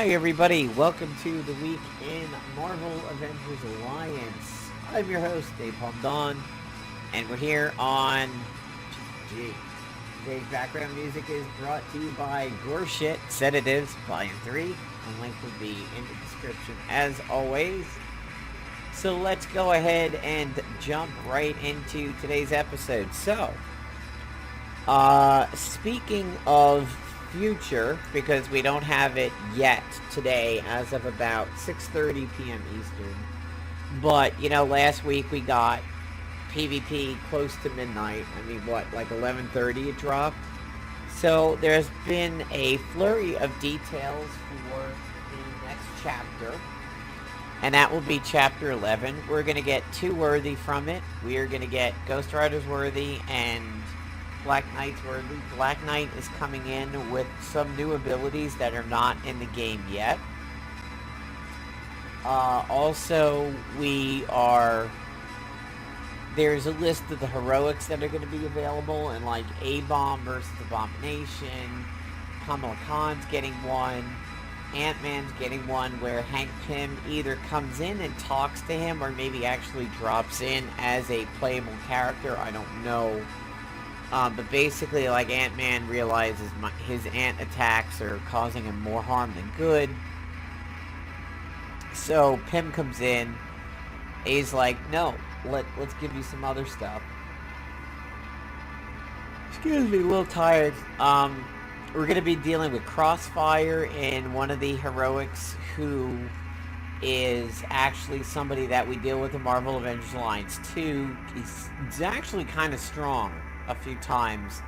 Hi everybody, welcome to the week in Marvel Avengers Alliance. I'm your host, Dave Dawn, and we're here on GG. Today's background music is brought to you by Gore Shit Sedatives Volume 3. The link will be in the description as always. So let's go ahead and jump right into today's episode. So, speaking of future, because we don't have it yet today as of about 6:30 p.m. Eastern, but you know, last week we got PvP close to midnight. I mean, what, like 11:30 it dropped? So there's been a flurry of details for the next chapter, and that will be chapter 11. We're going to get two worthy from it. We are going to get Ghost Rider's worthy and Black Knight's worthy. Black Knight is coming in with some new abilities that are not in the game yet. Also, there's a list of the heroics that are going to be available, and like A-Bomb versus Abomination, Kamala Khan's getting one, Ant-Man's getting one where Hank Pym either comes in and talks to him or maybe actually drops in as a playable character. I don't know. But basically, like, Ant-Man realizes his ant attacks are causing him more harm than good. So Pym comes in. He's like, no, let's give you some other stuff. Excuse me, a little tired. We're going to be dealing with Crossfire in one of the heroics, who is actually somebody that we deal with in Marvel Avengers Alliance-New. He's actually kind of strong a few times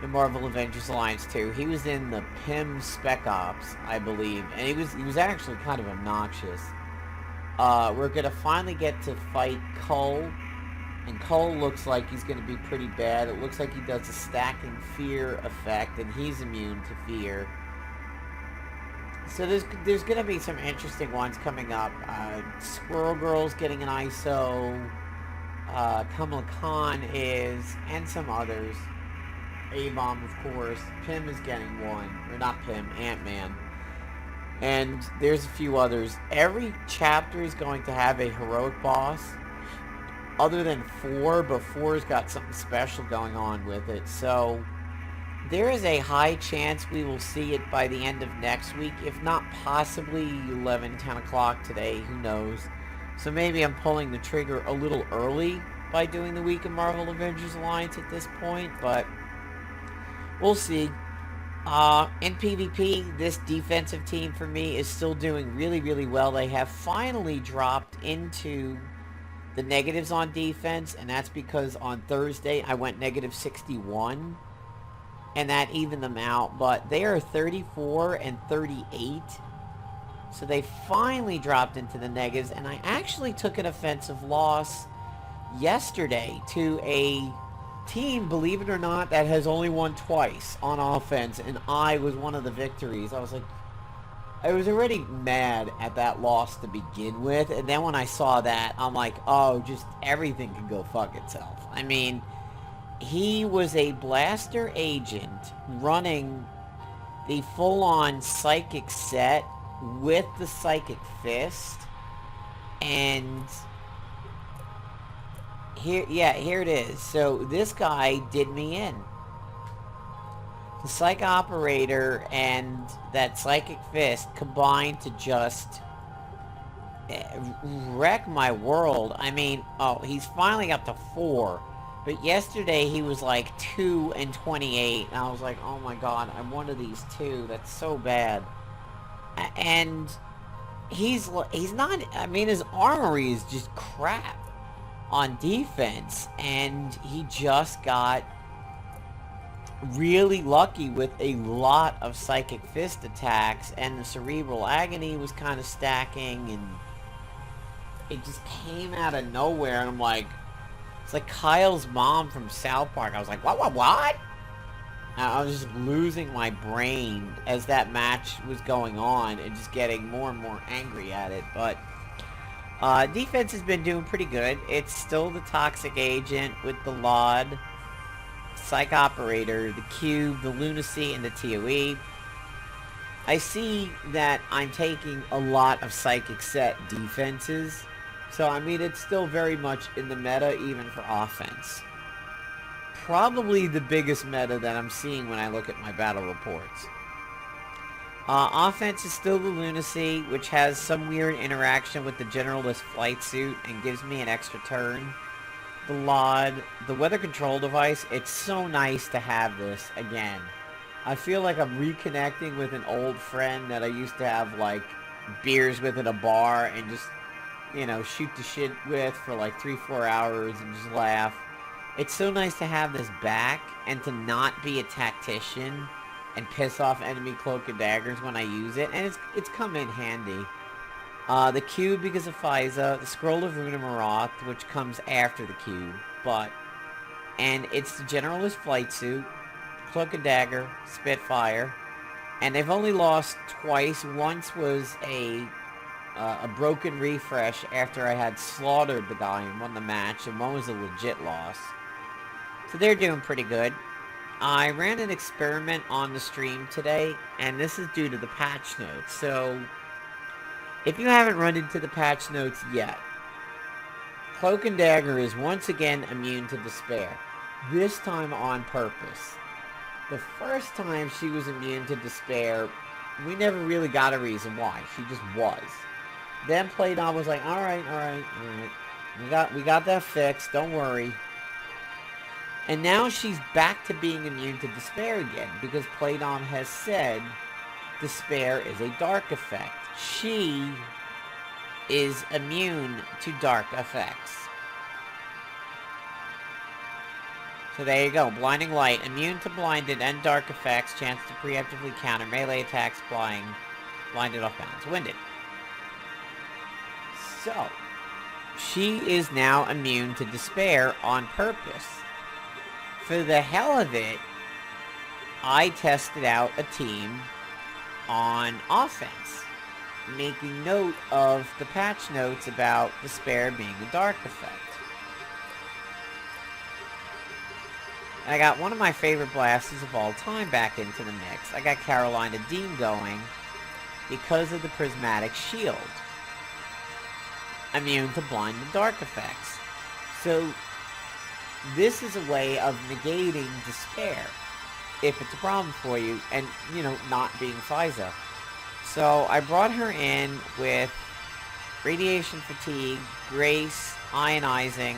in Marvel Avengers Alliance-New. He was in the Pym Spec Ops, I believe, and he was actually kind of obnoxious. We're gonna finally get to fight Cole, and Cole looks like he's gonna be pretty bad. It looks like he does a stacking fear effect, and he's immune to fear. So there's gonna be some interesting ones coming up. Squirrel Girl's getting an ISO. Kamala Khan is, and some others. A-Bomb, of course. Pym is getting one. Or not Pym, Ant-Man. And there's a few others. Every chapter is going to have a heroic boss. Other than 4, but 4's got something special going on with it. So there is a high chance we will see it by the end of next week. If not possibly 11, 10 o'clock today. Who knows? So maybe I'm pulling the trigger a little early by doing the week of Marvel Avengers Alliance at this point, but we'll see. In PvP, this defensive team for me is still doing really, really well. They have finally dropped into the negatives on defense, and that's because on Thursday I went negative 61, and that evened them out, but they are 34 and 38. So they finally dropped into the negatives, and I actually took an offensive loss yesterday to a team, believe it or not, that has only won twice on offense, and I was one of the victories. I was already mad at that loss to begin with, and then when I saw that, I'm like, oh, just everything can go fuck itself. I mean, he was a blaster agent running the full-on psychic set with the psychic fist, and here it is. So this guy did me in. The psych operator and that psychic fist combined to just wreck my world. I mean, oh, he's finally up to 4, but yesterday he was like 2 and 28, and I was like, oh my god, I'm one of these 2. That's so bad. And he's not, I mean, his armory is just crap on defense, and he just got really lucky with a lot of psychic fist attacks, and the cerebral agony was kind of stacking, and it just came out of nowhere, and I'm like, it's like Kyle's mom from South Park. I was like, what? I was just losing my brain as that match was going on and just getting more and more angry at it. But defense has been doing pretty good. It's still the Toxic Agent with the Laud, Psych Operator, the Cube, the Lunacy, and the TOE. I see that I'm taking a lot of psychic set defenses. So, I mean, it's still very much in the meta, even for offense. Probably the biggest meta that I'm seeing when I look at my battle reports. Offense is still the Lunacy, which has some weird interaction with the Generalist Flight Suit and gives me an extra turn. The LOD, the weather control device, it's so nice to have this again. I feel like I'm reconnecting with an old friend that I used to have, like, beers with at a bar and just, you know, shoot the shit with for like 3-4 hours and just laugh. It's so nice to have this back and to not be a tactician and piss off enemy cloak and daggers when I use it, and it's come in handy. The cube because of Faiza, the scroll of Runa Marath, which comes after the cube, and it's the Generalist Flight Suit, Cloak and Dagger, Spitfire, and they've only lost twice. Once was a broken refresh after I had slaughtered the guy and won the match, and one was a legit loss. So they're doing pretty good. I ran an experiment on the stream today, and this is due to the patch notes. So, if you haven't run into the patch notes yet, Cloak and Dagger is once again immune to despair. This time on purpose. The first time she was immune to despair, we never really got a reason why. She just was. Then Playdom was like, alright. We got that fixed, don't worry. And now she's back to being immune to despair again, because Playdom has said despair is a dark effect. She is immune to dark effects. So there you go. Blinding Light. Immune to blinded and dark effects. Chance to preemptively counter melee attacks. Blinded off balance. Winded. So, she is now immune to despair on purpose. For the hell of it, I tested out a team on offense, making note of the patch notes about despair being a dark effect. And I got one of my favorite blasters of all time back into the mix. I got Karolina Dean going because of the prismatic shield. Immune to blind and dark effects. So this is a way of negating despair, if it's a problem for you, and, you know, not being Faiza. So I brought her in with Radiation Fatigue, Grace, Ionizing,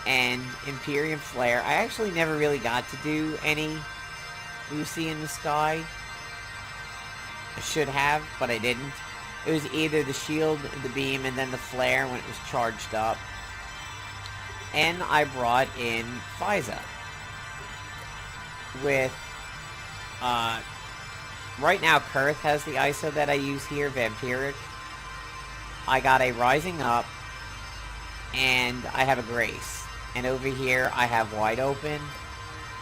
and Imperium Flare. I actually never really got to do any Lucy in the Sky. I should have, but I didn't. It was either the shield, the beam, and then the flare when it was charged up. And I brought in Faiza with, right now Kurth has the ISO that I use here, Vampiric. I got a Rising Up, and I have a Grace. And over here I have Wide Open,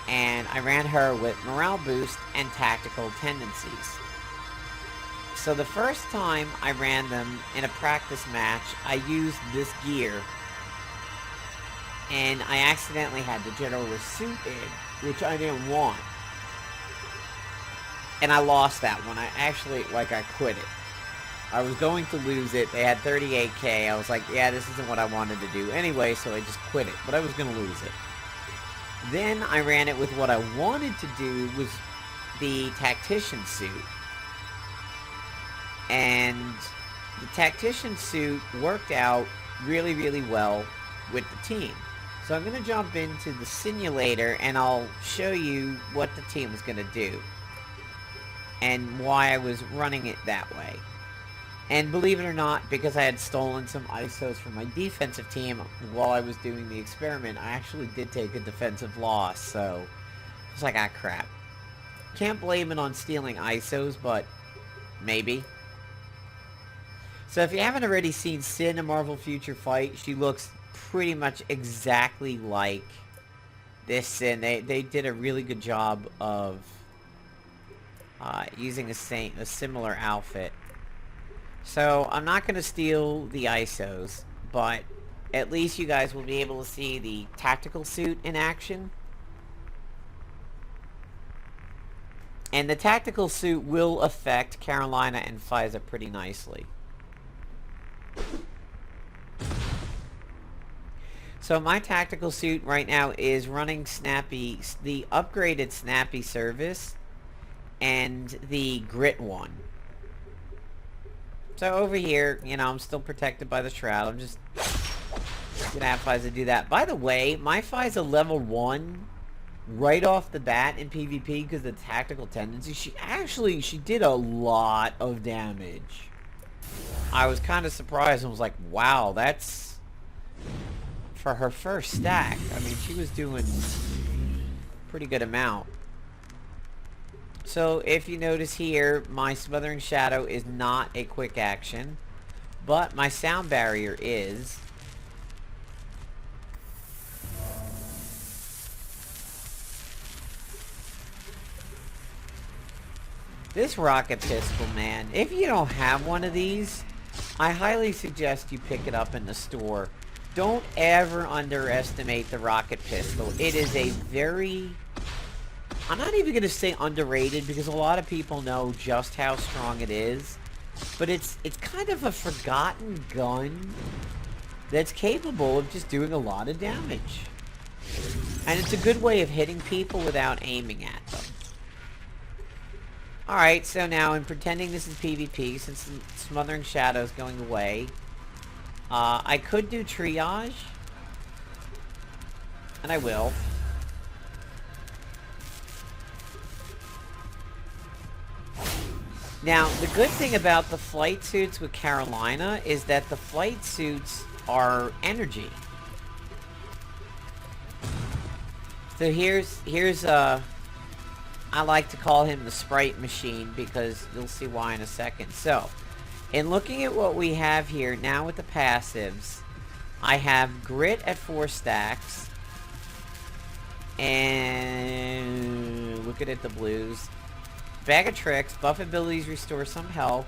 and I ran her with Morale Boost and Tactical Tendencies. So the first time I ran them in a practice match, I used this gear, and I accidentally had the Generalist suit in, which I didn't want. And I lost that one. I actually, I quit it. I was going to lose it. They had 38k. I was like, yeah, this isn't what I wanted to do anyway, so I just quit it. But I was going to lose it. Then I ran it with what I wanted to do was the Tactician suit. And the Tactician suit worked out really, really well with the team. So I'm going to jump into the simulator and I'll show you what the team is going to do. And why I was running it that way. And believe it or not, because I had stolen some ISOs from my defensive team while I was doing the experiment, I actually did take a defensive loss, so I was like, ah, crap. Can't blame it on stealing ISOs, but maybe. So if you haven't already seen Sin in Marvel Future Fight, she looks pretty much exactly like this Sin. They did a really good job of using a similar outfit. So I'm not going to steal the ISOs, but at least you guys will be able to see the tactical suit in action. And the tactical suit will affect Karolina and Faiza pretty nicely. So my tactical suit right now is running Snappy, the upgraded Snappy service, and the grit one. So over here, you know, I'm still protected by the shroud. I'm just gonna have Faiza do that. By the way, my Faiza level 1, right off the bat in PvP, because of the tactical tendency, she did a lot of damage. I was kind of surprised and was like, wow, that's... for her first stack. I mean, she was doing pretty good amount. So if you notice here, my Smothering Shadow is not a quick action, but my Sound Barrier is. This rocket pistol, man, if you don't have one of these, I highly suggest you pick it up in the store. Don't ever underestimate the rocket pistol. It is a very... I'm not even going to say underrated, because a lot of people know just how strong it is. But it's kind of a forgotten gun that's capable of just doing a lot of damage. And it's a good way of hitting people without aiming at them. Alright, so now in pretending this is PvP, since the Smothering Shadow is going away, I could do triage, and I will. Now, the good thing about the flight suits with Karolina is that the flight suits are energy. So here's I like to call him the Sprite Machine, because you'll see why in a second. So, in looking at what we have here, now with the passives, I have Grit at 4 stacks, and looking at the blues, Bag of Tricks, buff abilities restore some health,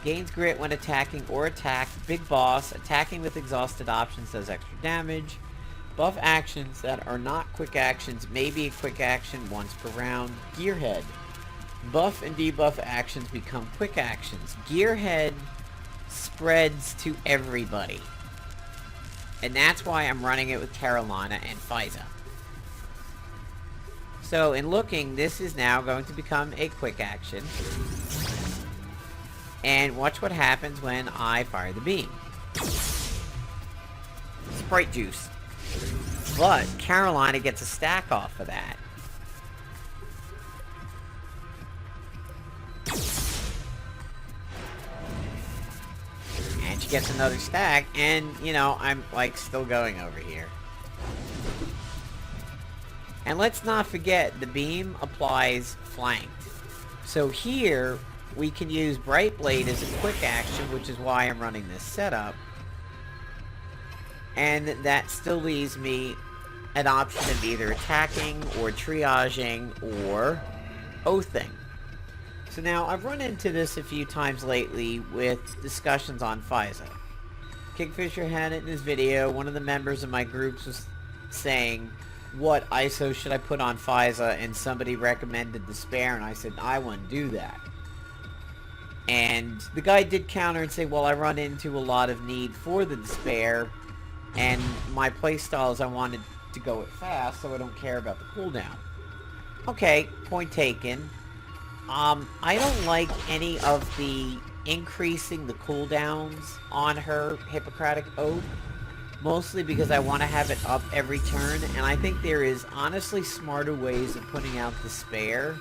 gains Grit when attacking or attacked, Big Boss, attacking with exhausted options does extra damage, buff actions that are not quick actions may be a quick action once per round, Gearhead. Buff and debuff actions become quick actions. Gearhead spreads to everybody. And that's why I'm running it with Karolina and Faiza. So in looking, this is now going to become a quick action. And watch what happens when I fire the beam. Sprite juice. But Karolina gets a stack off of that. And she gets another stack, and, you know, I'm, like, still going over here. And let's not forget, the beam applies flanked. So here, we can use Bright Blade as a quick action, which is why I'm running this setup. And that still leaves me an option of either attacking, or triaging, or oathing. So now, I've run into this a few times lately with discussions on Faiza. Kingfisher had it in his video. One of the members of my groups was saying, what ISO should I put on Faiza? And somebody recommended Despair, and I said, I wouldn't do that. And the guy did counter and say, well, I run into a lot of need for the Despair, and my playstyle is I wanted to go it fast, so I don't care about the cooldown. Okay, point taken. I don't like any of the increasing the cooldowns on her Hippocratic Oath, mostly because I want to have it up every turn, and I think there is honestly smarter ways of putting out Despair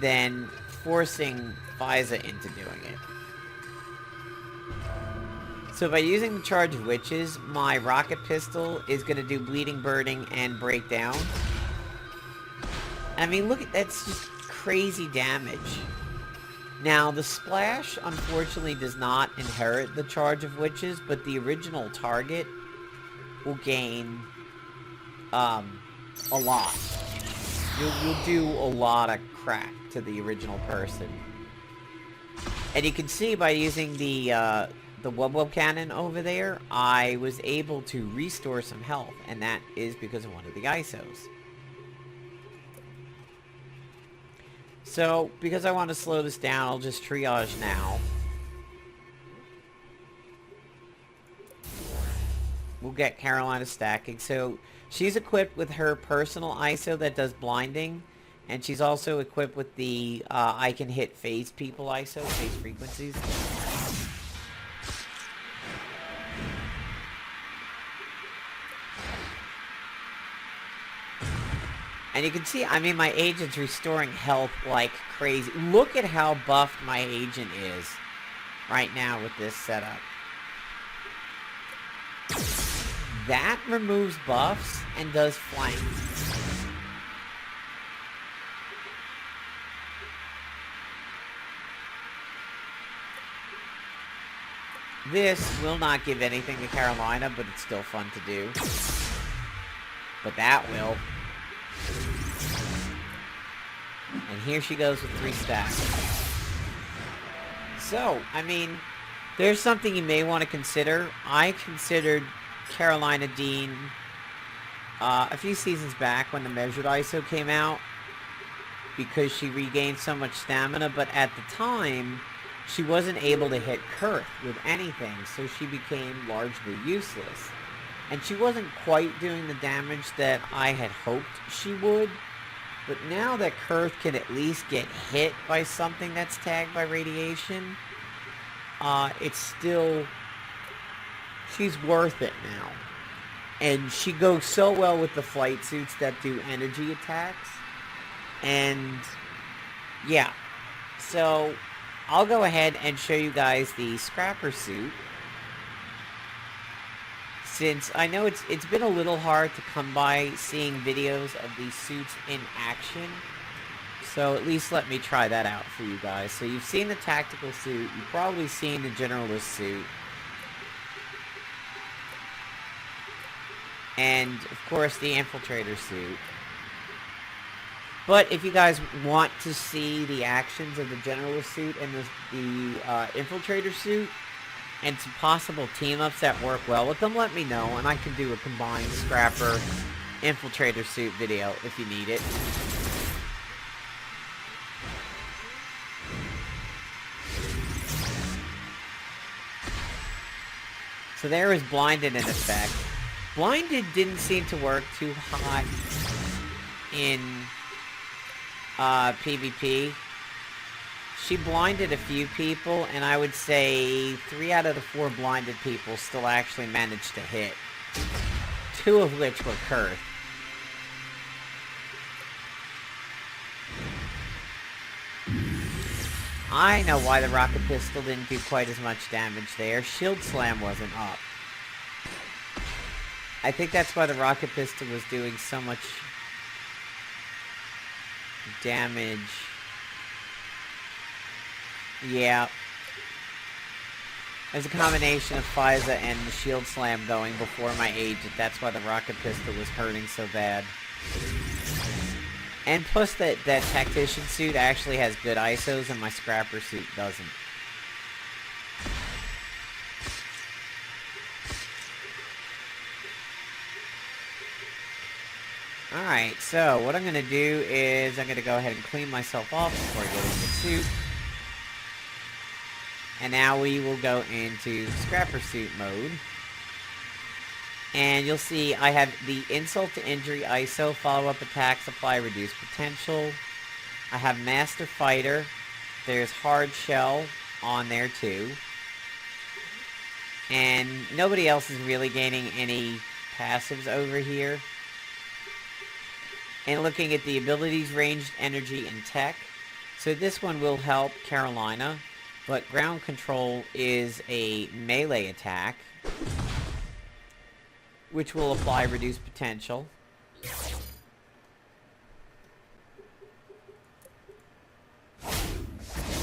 than forcing Faiza into doing it. So by using the Charge of Witches, my rocket pistol is going to do Bleeding, Burning, and Breakdown. I mean, look at that's just crazy damage. Now, the Splash, unfortunately, does not inherit the Charge of Witches, but the original target will gain a lot. You'll do a lot of crack to the original person. And you can see by using the Wub Cannon over there, I was able to restore some health, and that is because of one of the ISOs. So, because I want to slow this down, I'll just triage now. We'll get Karolina stacking. So, she's equipped with her personal ISO that does blinding. And she's also equipped with the I can hit phase people ISO, phase frequencies. And you can see, I mean, my agent's restoring health like crazy. Look at how buffed my agent is right now with this setup. That removes buffs and does flank. This will not give anything to Karolina, but it's still fun to do. But that will. And here she goes with 3 stacks. So, I mean, there's something you may want to consider. I considered Karolina Dean a few seasons back when the measured ISO came out because she regained so much stamina, but at the time, she wasn't able to hit Kurth with anything, so she became largely useless. And she wasn't quite doing the damage that I had hoped she would. But now that Kurth can at least get hit by something that's tagged by radiation, it's still... she's worth it now. And she goes so well with the flight suits that do energy attacks. And, yeah. So, I'll go ahead and show you guys the Scrapper suit. Since I know it's been a little hard to come by seeing videos of these suits in action. So at least let me try that out for you guys. So you've seen the tactical suit. You've probably seen the generalist suit. And, of course, the infiltrator suit. But if you guys want to see the actions of the generalist suit and the infiltrator suit, and some possible team-ups that work well with them, let me know, and I can do a combined Scrapper infiltrator suit video if you need it. So there is Blinded in effect. Blinded didn't seem to work too hot in PvP. She blinded a few people, and I would say 3 out of the 4 blinded people still actually managed to hit. 2 of which were Kurth. I know why the rocket pistol didn't do quite as much damage there. Shield slam wasn't up. I think that's why the rocket pistol was doing so much damage. Yeah. There's a combination of Faiza and the shield slam going before my agent. That's why the rocket pistol was hurting so bad. And plus that tactician suit actually has good ISOs and my Scrapper suit doesn't. Alright, so what I'm going to do is I'm going to go ahead and clean myself off before I get into the suit. And now we will go into Scrapper suit mode. And you'll see I have the insult to injury ISO, follow-up attack, supply, reduce potential. I have Master Fighter. There's Hard Shell on there too. And nobody else is really gaining any passives over here. And looking at the abilities, ranged, energy, and tech. So this one will help Karolina. But ground control is a melee attack, which will apply reduced potential.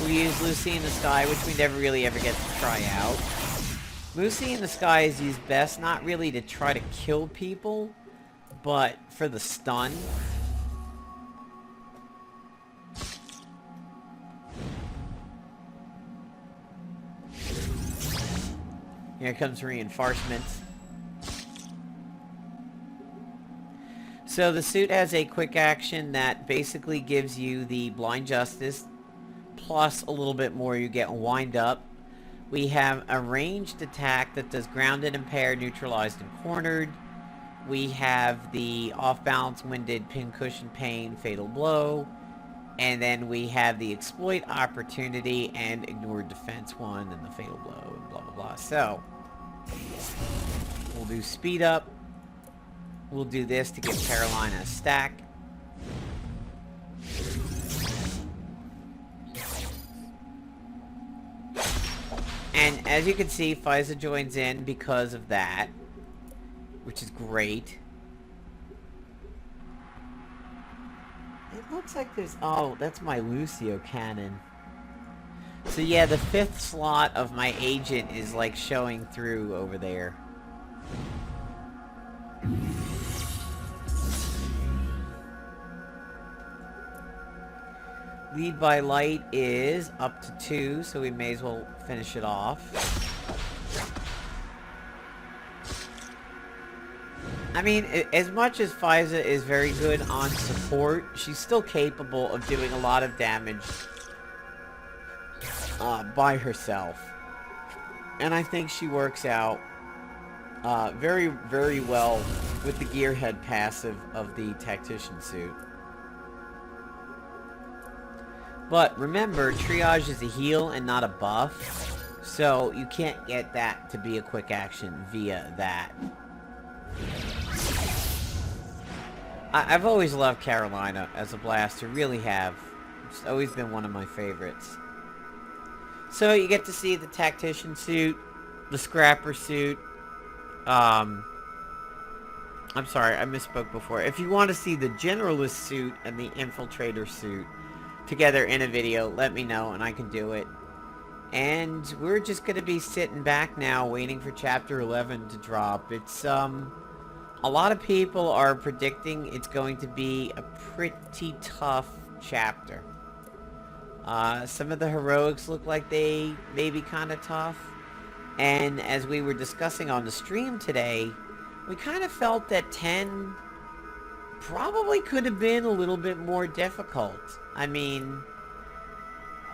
We use Lucy in the Sky, which we never really ever get to try out. Lucy in the Sky is used best not really to try to kill people, but for the stun. Here comes reinforcements. So the suit has a quick action that basically gives you the blind justice, plus a little bit more. You get wind up. We have a ranged attack that does grounded, impaired, neutralized, and cornered. We have the off-balance, winded, pincushion, pain, fatal blow. And then we have the exploit opportunity and ignored defense one and the fatal blow and blah, blah, blah. So, we'll do speed up. We'll do this to give Karolina a stack. And as you can see, Faiza joins in because of that, which is great. It looks like there's... Oh, that's my Lucio cannon. So yeah, the 5th slot of my agent is like showing through over there. Lead by light is up to 2, so we may as well finish it off. I mean, as much as Faiza is very good on support, she's still capable of doing a lot of damage by herself. And I think she works out very, very well with the gearhead passive of the tactician suit. But remember, triage is a heal and not a buff, so you can't get that to be a quick action via that. I've always loved Karolina as a blaster, really have. It's always been one of my favorites. So you get to see the tactician suit, the scrapper suit. I'm sorry, I misspoke before. If you want to see the generalist suit and the infiltrator suit together in a video, let me know and I can do it. And we're just going to be sitting back now waiting for chapter 11 to drop. It's a lot of people are predicting it's going to be a pretty tough chapter. Some of the heroics look like they may be kind of tough. And as we were discussing on the stream today, we kind of felt that 10 probably could have been a little bit more difficult. I mean,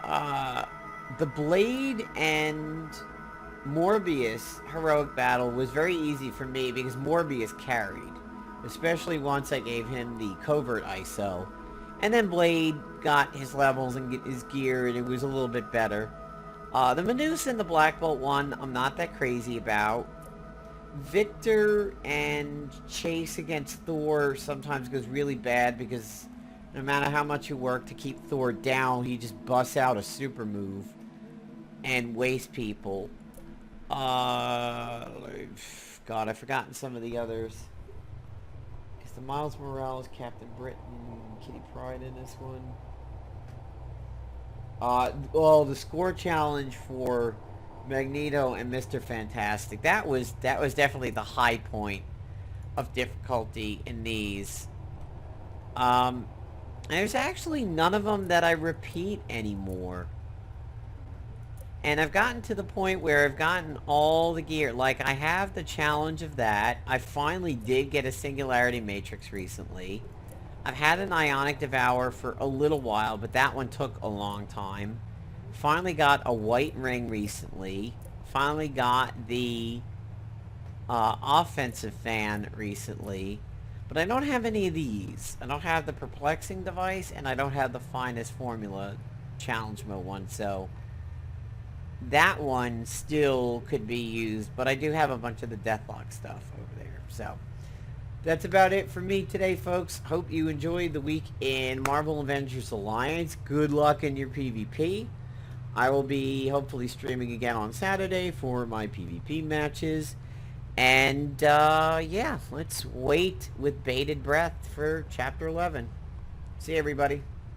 the Blade and Morbius heroic battle was very easy for me because Morbius carried, especially once I gave him the covert ISO. And then Blade got his levels and his gear, and it was a little bit better. The Medusa and the Black Bolt one, I'm not that crazy about. Victor and Chase against Thor sometimes goes really bad because no matter how much you work to keep Thor down, he just busts out a super move and wastes people. God, I've forgotten some of the others. Is the Miles Morales, Captain Britain, Kitty Pryde in this one? Well, the score challenge for Magneto and Mr. Fantastic. That was definitely the high point of difficulty in these. And there's actually none of them that I repeat anymore. And I've gotten to the point where I've gotten all the gear. Like, I have the challenge of that. I finally did get a Singularity Matrix recently. I've had an Ionic Devour for a little while, but that one took a long time. Finally got a white ring recently. Finally got the offensive fan recently. But I don't have any of these. I don't have the perplexing device, and I don't have the finest formula challenge mode one, so that one still could be used, but I do have a bunch of the Deathlock stuff over there. So that's about it for me today, folks. Hope you enjoyed the week in Marvel Avengers Alliance. Good luck in your PvP. I will be hopefully streaming again on Saturday for my PvP matches. And yeah, let's wait with bated breath for Chapter 11. See you, everybody.